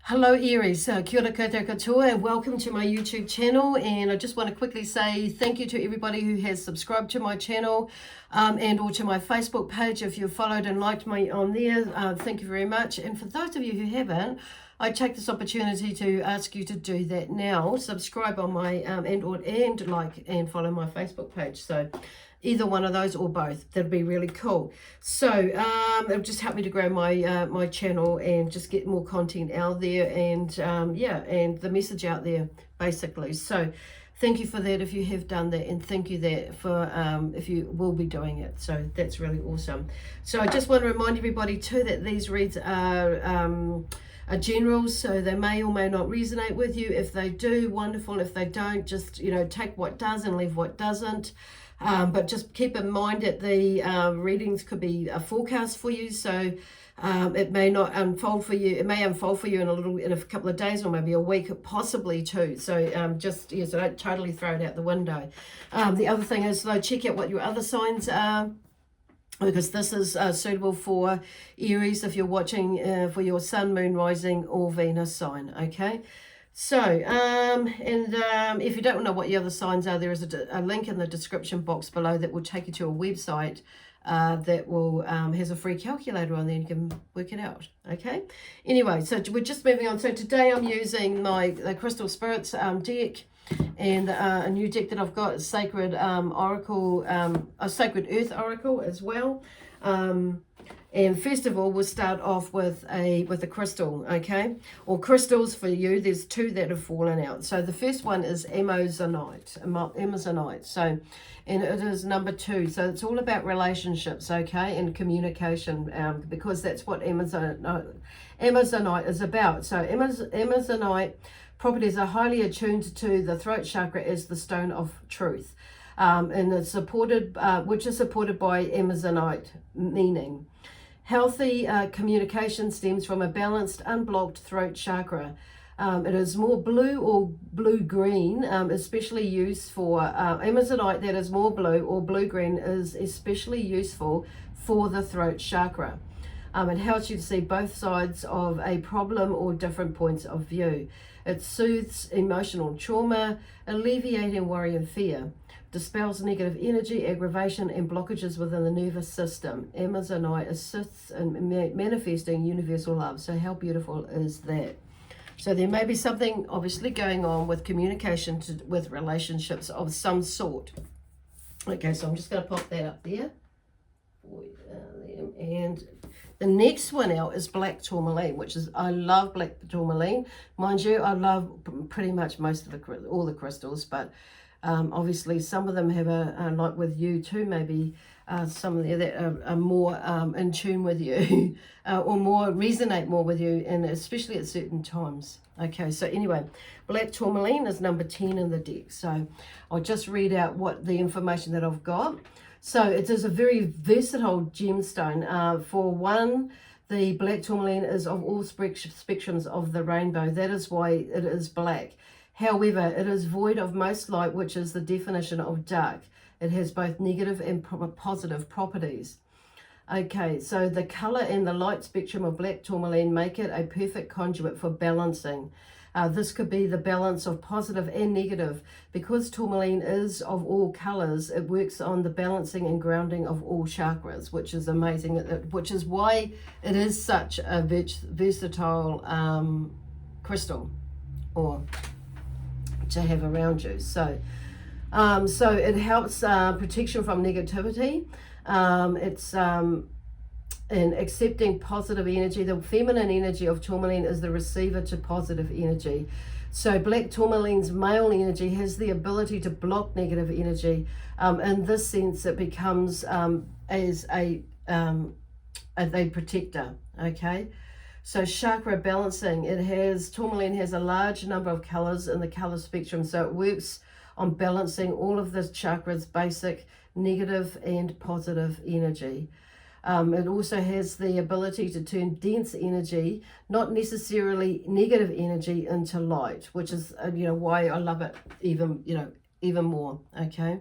Hello Aries, kia ora koutou katoa and welcome to my YouTube channel, and I just want to quickly say thank you to everybody who has subscribed to my channel and or to my Facebook page. If you've followed and liked me on there, thank you very much. And for those of you who haven't, I take this opportunity to ask you to do that now. Subscribe on my and like and follow my Facebook page. So either one of those or both, that'd be really cool. So it'll just help me to grow my my channel and just get more content out there, and yeah, and the message out there basically. So thank you for that if you have done that, and thank you that for if you will be doing it. So that's really awesome. So I just want to remind everybody too that these reads are general, so they may or may not resonate with you. If they do, wonderful. If they don't, just take what does and leave what doesn't. But just keep in mind that the readings could be a forecast for you, so it may not unfold for you. It may unfold for you in a couple of days or maybe a week, possibly two. So so don't totally throw it out the window. The other thing is though, check out what your other signs are, because this is suitable for Aries if you're watching for your Sun, Moon, Rising or Venus sign, okay? So, if you don't know what the other signs are, there is a link in the description box below that will take you to a website that will has a free calculator on there, and you can work it out, okay? Anyway, so we're just moving on. So today I'm using the Crystal Spirits deck, and a new deck that I've got is Sacred Oracle, a Sacred Earth Oracle as well. And first of all, we'll start off with a crystal, okay? Or crystals for you. There's two that have fallen out. So the first one is Amazonite. So, and it is number 2. So it's all about relationships, okay, and communication, because that's what Amazonite is about. So Amazonite properties are highly attuned to the throat chakra as the stone of truth, and it's supported, which is supported by Amazonite, meaning healthy communication stems from a balanced, unblocked throat chakra. It is more blue or blue-green, especially used for Amazonite that is more blue or blue-green is especially useful for the throat chakra. It helps you to see both sides of a problem or different points of view. It soothes emotional trauma, alleviating worry and fear. Dispels negative energy, aggravation, and blockages within the nervous system. Amazonite assists in manifesting universal love. So how beautiful is that? So there may be something obviously going on with communication with relationships of some sort. Okay, so I'm just going to pop that up there. And the next one out is black tourmaline, which is, I love black tourmaline. Mind you, I love pretty much most of all the crystals, but obviously some of them have like with you too, maybe some of them that are more in tune with you or more resonate more with you, and especially at certain times. Okay, so anyway, black tourmaline is number 10 in the deck. So I'll just read out what the information that I've got. So it is a very versatile gemstone. For one, the black tourmaline is of all spectrums of the rainbow. That is why it is black. However, it is void of most light, which is the definition of dark. It has both negative and positive properties. Okay, so the color and the light spectrum of black tourmaline make it a perfect conduit for balancing. This could be the balance of positive and negative. Because tourmaline is of all colors, it works on the balancing and grounding of all chakras, which is amazing, which is why it is such a versatile crystal, or to have around you. So so it helps protection from negativity. It's in accepting positive energy. The feminine energy of tourmaline is the receiver to positive energy. So black tourmaline's male energy has the ability to block negative energy. In this sense, it becomes as a protector, okay? So chakra balancing, tourmaline has a large number of colors in the color spectrum, so it works on balancing all of the chakras' basic negative and positive energy. It also has the ability to turn dense energy, not necessarily negative energy, into light, which is why I love it even more. Okay,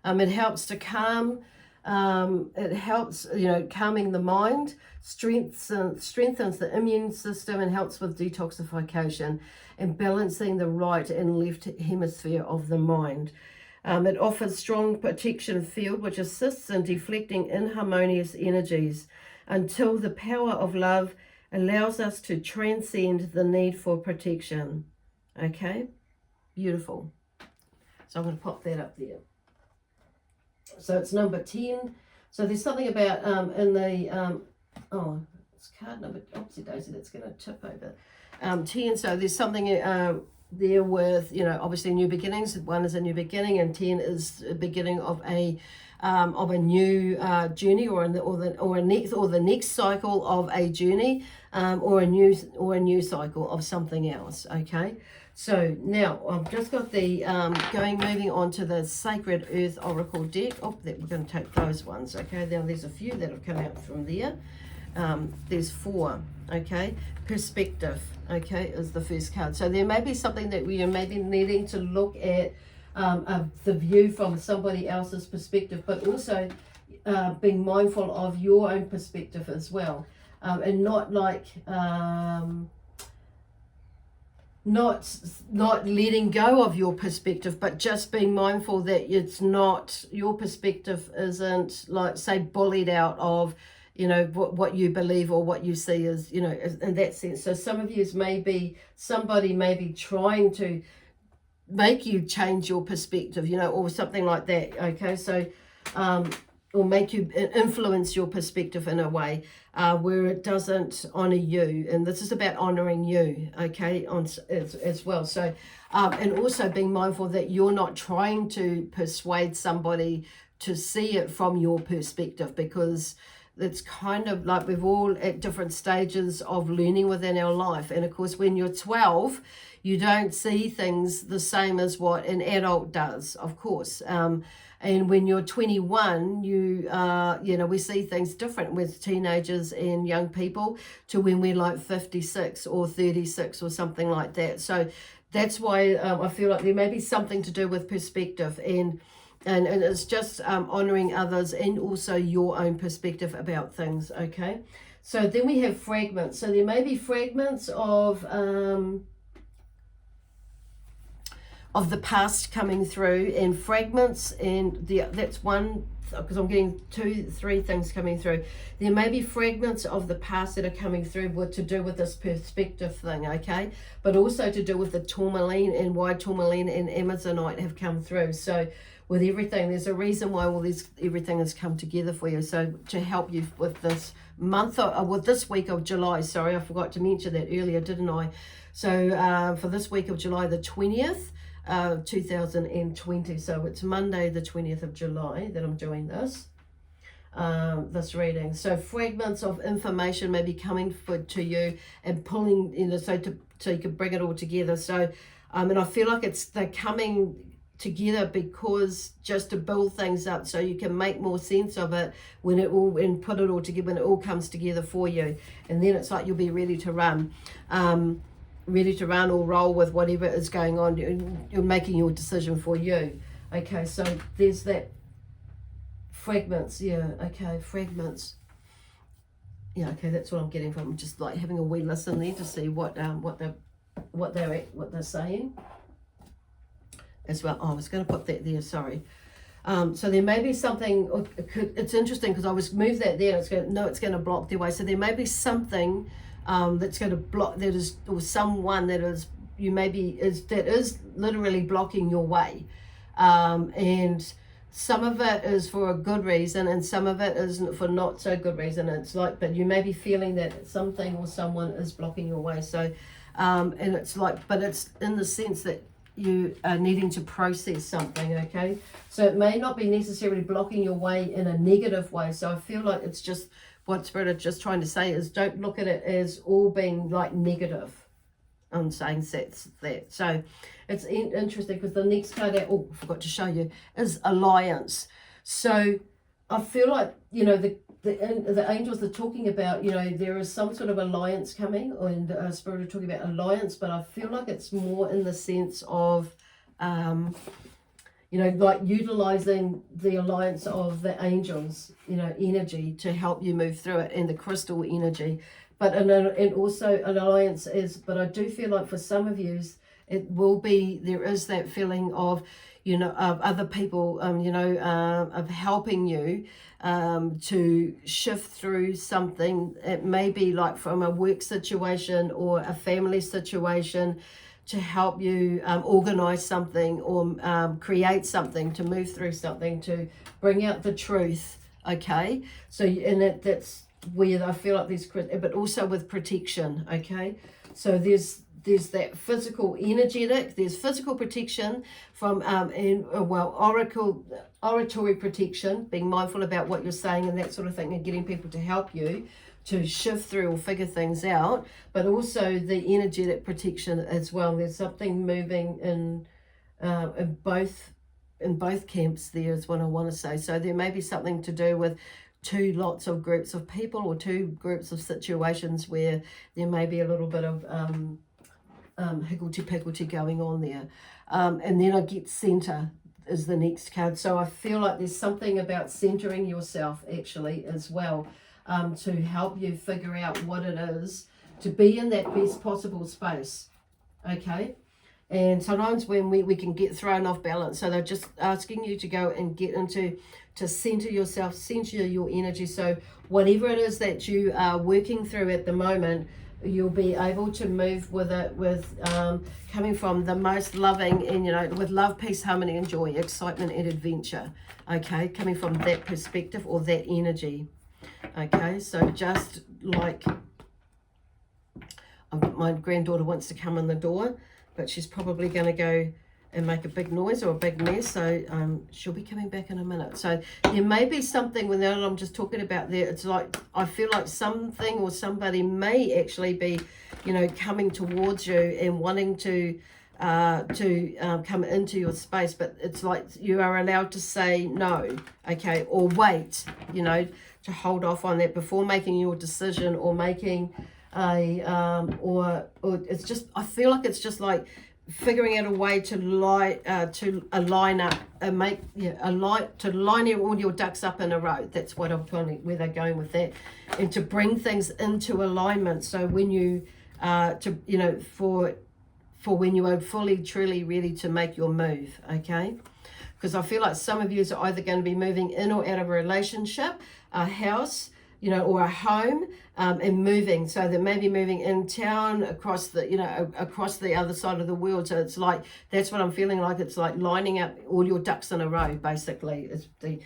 it helps to calm It helps, you know, calming the mind, strengthens the immune system, and helps with detoxification and balancing the right and left hemisphere of the mind. It offers strong protection field which assists in deflecting inharmonious energies until the power of love allows us to transcend the need for protection. Okay, beautiful. So I'm going to pop that up there. So it's number 10. So there's something about in the, oh, it's card number, oopsie daisy, that's going to tip over. 10, so there's something there with, you know, obviously new beginnings. 1 is a new beginning, and 10 is a beginning of a new journey, or the next cycle of a journey, or a new cycle of something else. Okay, so now I've just got the moving on to the Sacred Earth Oracle deck. Oh, we're going to take those ones. Okay, now there's a few that have come out from there. There's 4. Okay, perspective. Okay, is the first card. So there may be something that we are maybe needing to look at the view from somebody else's perspective, but also being mindful of your own perspective as well, and not like not letting go of your perspective, but just being mindful that it's not, your perspective isn't, like, say, bullied out of, you know, what you believe or what you see as, you know, in that sense. So some of you somebody may be trying to make you change your perspective, you know, or something like that. Okay, so or make you influence your perspective in a way where it doesn't honor you. And this is about honoring you, okay, as well. So and also being mindful that you're not trying to persuade somebody to see it from your perspective, because it's kind of like we're all at different stages of learning within our life. And of course, when you're 12, you don't see things the same as what an adult does, of course. And when you're 21, you know, we see things different with teenagers and young people to when we're like 56 or 36 or something like that. So that's why I feel like there may be something to do with perspective, and it's just honoring others and also your own perspective about things. Okay, so then we have fragments. So there may be fragments of the past coming through, and fragments, and that's one, because I'm getting 2-3 things coming through. There may be fragments of the past that are coming through to do with this perspective thing, okay, but also to do with the tourmaline and why tourmaline and Amazonite have come through. So with everything, there's a reason why everything has come together for you. So to help you with this month, with this week of July, sorry, I forgot to mention that earlier, didn't I? So for this week of July the 20th, 2020, so it's Monday the 20th of July that I'm doing this reading. So fragments of information may be coming to you and pulling, you know, so you can bring it all together. So and I feel like they're coming together because just to build things up so you can make more sense of it and put it all together when it all comes together for you, and then it's like you'll be ready to run or roll with whatever is going on. You're making your decision for you. Okay, so there's that fragments. Yeah, okay, fragments. Yeah, okay, that's what I'm getting from just like having a wee listen there to see what they're saying as well. Oh, I was going to put that there, sorry. So there may be something, it's interesting because I was move that there and it's going to block their way. So there may be something that's going to block, that is, or someone that is, that is literally blocking your way. And some of it is for a good reason and some of it is for not so good reason. It's like, but you may be feeling that something or someone is blocking your way. So, and it's like, but it's in the sense that you are needing to process something, okay? So it may not be necessarily blocking your way in a negative way. So I feel like it's just, what Spirit is just trying to say is don't look at it as all being like negative. I'm saying that. So it's interesting because the next card out, I forgot to show you, is alliance. So I feel like, you know, the angels are talking about, you know, there is some sort of alliance coming, and Spirit are talking about alliance, but I feel like it's more in the sense of, you know, like utilizing the alliance of the angels, you know, energy to help you move through it, and the crystal energy. But and also an alliance is, but I do feel like for some of you, it will be, there is that feeling of, you know, of other people, you know, of helping you to shift through something. It may be like from a work situation or a family situation, to help you organize something, or create something, to move through something, to bring out the truth. Okay, so and that's where I feel like there's, but also with protection. Okay, so there's that physical energetic, there's physical protection from oratory protection, being mindful about what you're saying and that sort of thing, and getting people to help you to shift through or figure things out, but also the energetic protection as well. There's something moving in both camps there is what I want to say. So there may be something to do with two lots of groups of people, or two groups of situations where there may be a little bit of higgledy-piggledy going on there. And then I get center is the next card. So I feel like there's something about centering yourself actually as well, to help you figure out what it is to be in that best possible space. Okay, and sometimes when we can get thrown off balance, so they're just asking you to go and get into, to center yourself, center your energy. So whatever it is that you are working through at the moment, you'll be able to move with it, with coming from the most loving, and you know, with love, peace, harmony and joy, excitement and adventure. Okay, coming from that perspective or that energy. Okay, so just like my granddaughter wants to come in the door, but she's probably going to go and make a big noise or a big mess, so she'll be coming back in a minute. So there may be something with that I'm just talking about there. It's like I feel like something or somebody may actually be, you know, coming towards you and wanting to come into your space, but it's like you are allowed to say no, okay, or wait, you know, to hold off on that before making your decision, or making a or it's just, I feel like it's just like figuring out a way to line up and make, to line all your ducks up in a row. That's what I'm trying to, where they're going with that, and to bring things into alignment. So when you for when you are fully truly ready to make your move. Okay, because I feel like some of you are either going to be moving in or out of a relationship, a house, you know, or a home, and moving. So they may be moving in town, across the, you know, across the other side of the world. So it's like, that's what I'm feeling like. It's like lining up all your ducks in a row, basically, is the,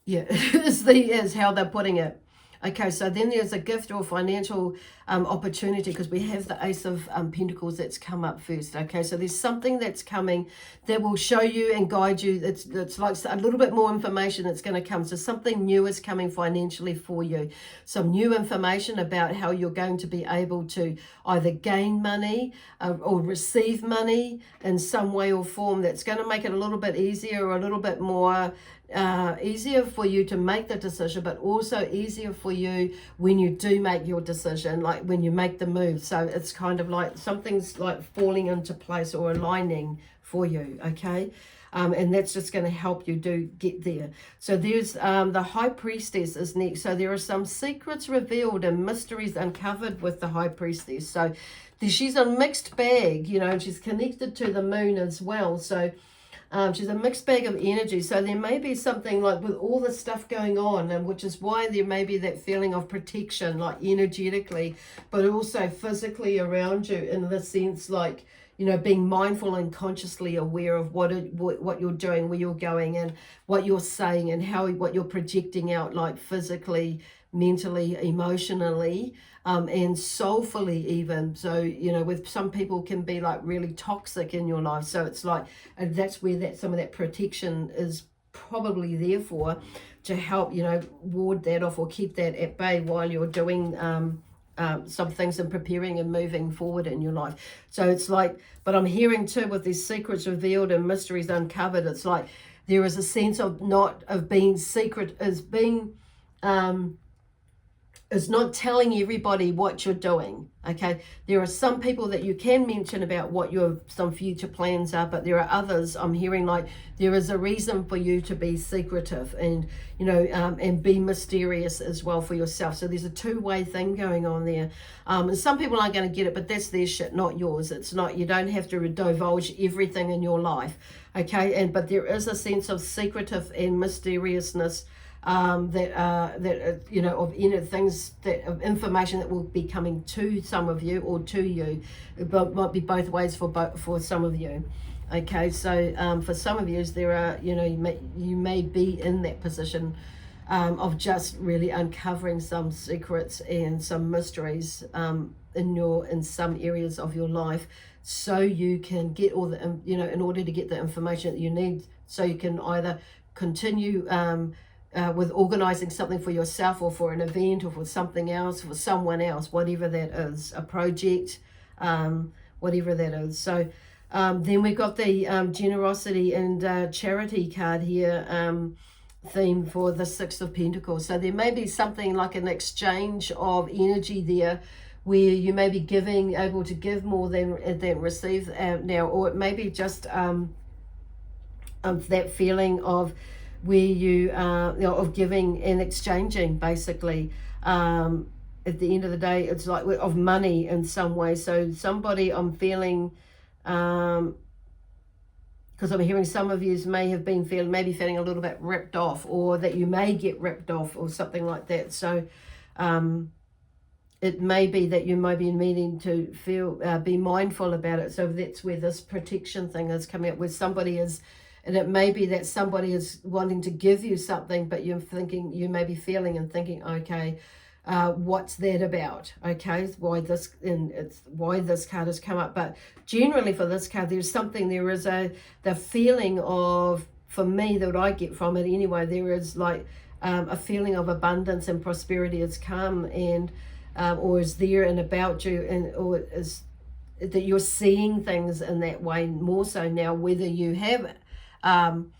is how they're putting it. Okay, so then there's a gift or financial opportunity, because we have the Ace of Pentacles that's come up first. Okay, so there's something that's coming that will show you and guide you. It's like a little bit more information that's going to come. So something new is coming financially for you. Some new information about how you're going to be able to either gain money or receive money in some way or form, that's going to make it a little bit easier, or a little bit more easier for you to make the decision, but also easier for you when you do make your decision, like when you make the move. So it's kind of like something's like falling into place or aligning for you. Okay, and that's just going to help you get there. So there's the High Priestess is next. So there are some secrets revealed and mysteries uncovered with the High Priestess. So she's a mixed bag, you know, she's connected to the moon as well. So she's a mixed bag of energy. So there may be something like with all the stuff going on, and which is why there may be that feeling of protection, like energetically, but also physically around you, in the sense like, you know, being mindful and consciously aware of what you're doing, where you're going, and what you're saying, and what you're projecting out, like physically, mentally, emotionally, and soulfully even. So, you know, with some people can be like really toxic in your life. So it's like, and that's where some of that protection is probably there for, to help, you know, ward that off or keep that at bay while you're doing some things and preparing and moving forward in your life. So it's like, but I'm hearing too, with these secrets revealed and mysteries uncovered, it's like there is a sense of being secret, as being is not telling everybody what you're doing, okay? There are some people that you can mention about what your some future plans are, but there are others I'm hearing like there is a reason for you to be secretive and, you know, and be mysterious as well for yourself. So there's a two-way thing going on there. And some people aren't going to get it, but that's their shit, not yours. It's not, you don't have to divulge everything in your life, okay? But there is a sense of secretive and mysteriousness that you know, of things that of information that will be coming to some of you or to you, but might be both ways for some of you. Okay, so for some of you, there are, you know, you may be in that position of just really uncovering some secrets and some mysteries in some areas of your life, so you can get all the, you know, in order to get the information that you need, so you can either continue with organizing something for yourself or for an event or for something else, for someone else, whatever that is, a project, whatever that is. So then we've got the generosity and charity card here, theme for the Six of Pentacles. So there may be something like an exchange of energy there, where you may be able to give more than receive now, or it may be just that feeling of where you know, of giving and exchanging, basically. At the end of the day, it's like of money in some way. So somebody, I'm feeling, because I'm hearing some of you may have been feeling a little bit ripped off, or that you may get ripped off or something like that. So it may be that you might be needing to be mindful about it. So that's where this protection thing is coming up, where somebody is. And it may be that somebody is wanting to give you something, but you're thinking, you may be feeling and thinking, okay, what's that about? Okay, why this card has come up. But generally for this card, there is the feeling of, for me, that I get from it anyway, there is like a feeling of abundance and prosperity has come, and or is there and about you, and or is that you're seeing things in that way more so now, whether you have come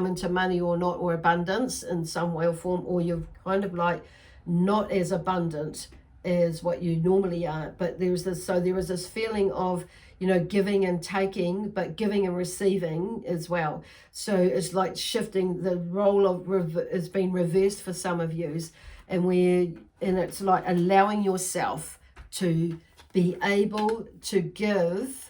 into money or not, or abundance in some way or form, or you're kind of like not as abundant as what you normally are. But there is this feeling of, you know, giving and taking, but giving and receiving as well. So it's like shifting, the role of has been reversed for some of you, and it's like allowing yourself to be able to give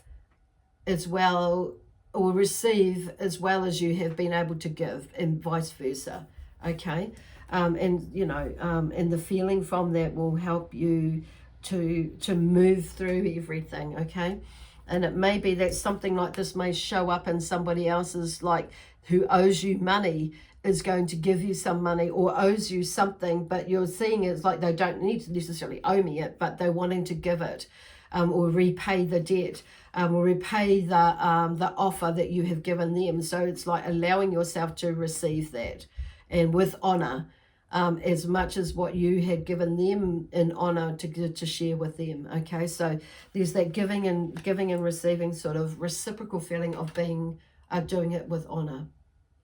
as well, or receive as well as you have been able to give, and vice versa. Okay, and you know, and the feeling from that will help you to move through everything. Okay, and it may be that something like this may show up in somebody else's, like, who owes you money, is going to give you some money or owes you something, but you're seeing it's like they don't need to necessarily owe me it, but they're wanting to give it, or repay the debt, or repay the offer that you have given them. So it's like allowing yourself to receive that, and with honor, as much as what you had given them in honor to share with them. Okay, so there's that giving and receiving sort of reciprocal feeling of doing it with honor.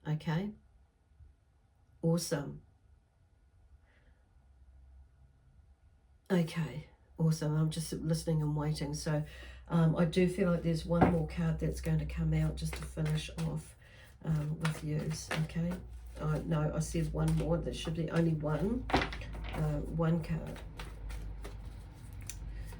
Okay, awesome. Okay, awesome. I'm just listening and waiting. So I do feel like there's one more card that's going to come out just to finish off with yours. Okay. No, I said one more. There should be only one card.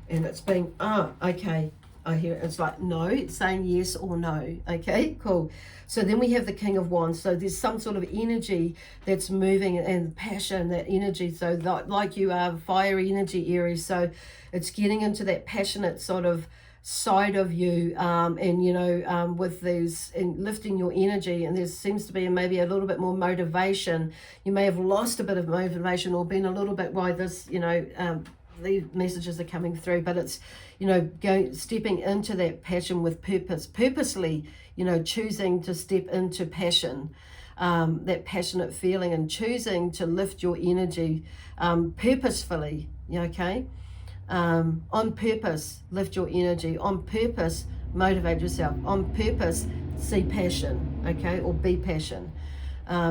And it's being, okay. I hear it. It's like, no, it's saying yes or no. Okay, cool. So then we have the King of Wands. So there's some sort of energy that's moving, and passion, that energy. So like you are fiery energy, Aries. So it's getting into that passionate sort of side of you, and you know, with these, and lifting your energy. And there seems to be maybe a little bit more motivation. You may have lost a bit of motivation, or been a little bit by this, you know, these messages are coming through, but it's, you know, stepping into that passion with purposely, you know, choosing to step into passion, that passionate feeling, and choosing to lift your energy purposefully. Okay, on purpose, lift your energy. On purpose, motivate yourself. On purpose, see passion. Okay, or be passion.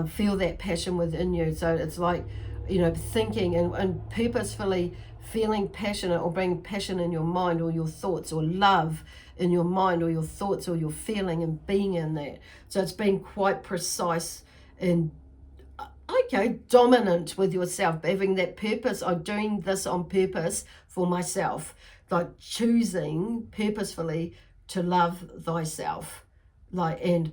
Feel that passion within you. So it's like, you know, thinking and purposefully feeling passionate, or bring passion in your mind or your thoughts, or love in your mind or your thoughts or your feeling, and being in that. So it's being quite precise and dominant with yourself, having that purpose. I'm doing this on purpose for myself, like choosing purposefully to love thyself, like, and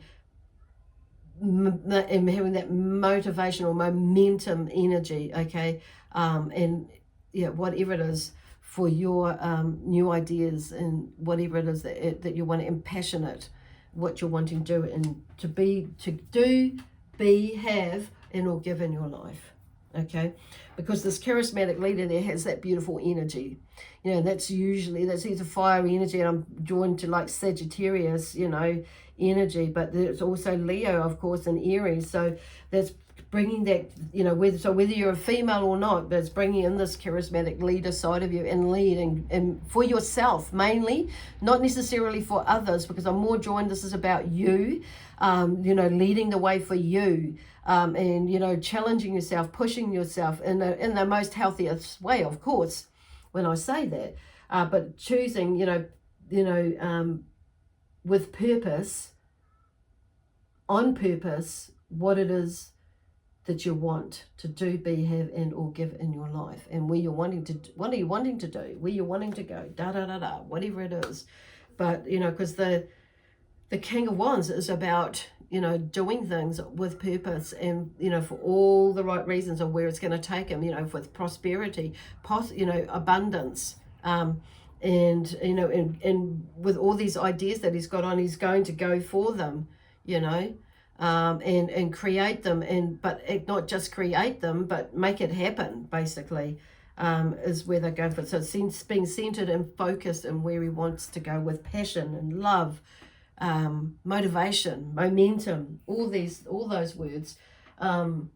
having that motivation or momentum energy, okay, and yeah, whatever it is for your new ideas, and whatever it is that you want to, and passionate what you're wanting to do, and to do, be, have, and or give in your life, okay? Because this charismatic leader there has that beautiful energy, you know, that's either fiery energy, and I'm drawn to like Sagittarius, you know, energy, but there's also Leo, of course, and Aries. So that's bringing that, you know, whether you're a female or not, but it's bringing in this charismatic leader side of you, and leading, and for yourself mainly, not necessarily for others, because I'm more drawn, this is about you, you know, leading the way for you, and, you know, challenging yourself, pushing yourself in the most healthiest way, of course, when I say that, but choosing, with purpose, on purpose, what it is that you want to do, be, have, and or give in your life, and where you're wanting to, what are you wanting to do, where you're wanting to go, whatever it is. But, you know, because the King of Wands is about, you know, doing things with purpose, and, you know, for all the right reasons of where it's going to take him, you know, with prosperity, you know, abundance, and, you know, and with all these ideas that he's got on, he's going to go for them, you know, and create them, but not just create them, but make it happen, basically, is where they're going for. So it's being centered and focused and where he wants to go, with passion and love, motivation, momentum, all those words, and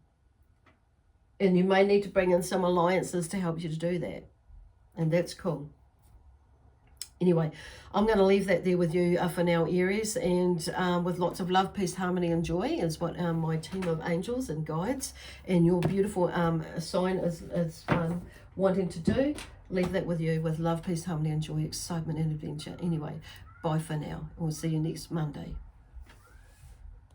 you may need to bring in some alliances to help you to do that, and that's cool. Anyway, I'm going to leave that there with you for now, Aries, and with lots of love, peace, harmony, and joy is what my team of angels and guides and your beautiful sign is wanting to do. Leave that with you with love, peace, harmony, and joy, excitement, and adventure. Anyway, bye for now. We'll see you next Monday.